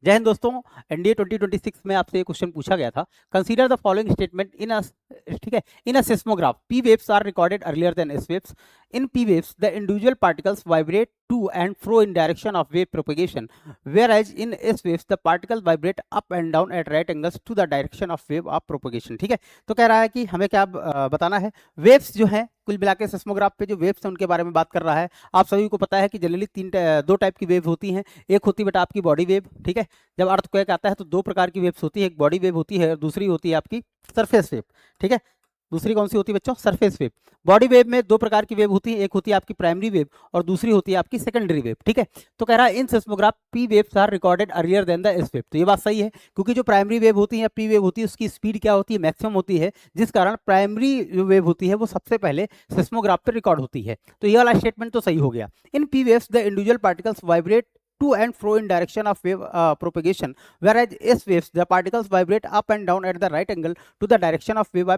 जय हिंद दोस्तों। एनडीए 2026 में आपसे एक क्वेश्चन पूछा गया था। Consider the following statement in a, ठीक है, in a seismograph p waves are recorded earlier than s waves. In p waves the individual particles vibrate to and fro in direction of wave propagation, whereas in s waves the particle vibrate up and down at right angles to the direction of wave of propagation. ठीक है, तो कह रहा है कि हमें क्या बताना है। वेव्स जो है, कुल मिला के सिस्मोग्राफ पे जो वेव्स हैं उनके बारे में बात कर रहा है। आप सभी को पता है कि जनरली दो टाइप की वेव होती हैं। एक होती है बेटा आपकी बॉडी वेव, ठीक है। जब अर्थक्वेक आता है तो दो प्रकार की वेव्स होती है, एक बॉडी वेव होती है और दूसरी होती है आपकी सरफेस वेव। ठीक है, दूसरी कौन सी होती है बच्चों? Surface wave. बॉडी वेव में दो प्रकार की वेव होती है, एक होती है आपकी प्राइमरी वेव और दूसरी होती है आपकी सेकेंडरी वेव। ठीक है, तो कह रहा है in seismograph p waves are recorded earlier than the s wave. तो ये बात सही है, क्योंकि जो प्राइमरी वेव होती है या पी वेव होती है उसकी स्पीड क्या होती है? मैक्सिमम होती है, जिस कारण प्राइमरी जो वेव होती है वो सबसे पहले सिस्मोग्राफ पर रिकॉर्ड होती है। तो ये वाला स्टेटमेंट तो सही हो गया। In p waves the individual particles vibrate to and fro in direction of wave propagation, whereas S waves the particles vibrate up and down at the right angle to the direction of wave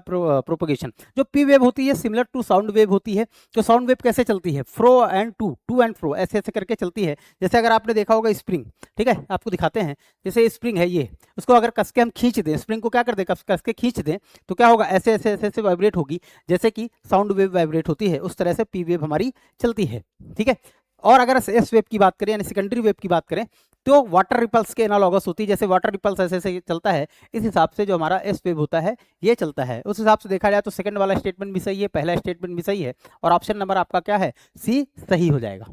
propagation। जो P wave होती है similar to sound wave होती है। तो sound wave कैसे चलती है? फ्रो and to and फ्रो ऐसे ऐसे करके चलती है। जैसे अगर आपने देखा होगा स्प्रिंग, ठीक है, आपको दिखाते हैं। जैसे स्प्रिंग है ये, उसको अगर कस के हम खींच दें, स्प्रिंग को क्या कर दें, कस के खींच दें, तो क्या होगा? ऐसे ऐसे ऐसे ऐसे वाइब्रेट होगी, जैसे कि साउंड वेव वाइब्रेट होती है उस तरह से पी वेव हमारी चलती है। ठीक है, और अगर एस वेव की बात करें यानी सेकेंडरी वेव की बात करें तो वाटर रिपल्स के एनालॉगस होती है। जैसे वाटर रिपल्स ऐसे ऐसे चलता है, इस हिसाब से जो हमारा एस वेव होता है ये चलता है। उस हिसाब से देखा जाए तो सेकंड वाला स्टेटमेंट भी सही है, पहला स्टेटमेंट भी सही है, और ऑप्शन नंबर आपका क्या है? सी सही हो जाएगा।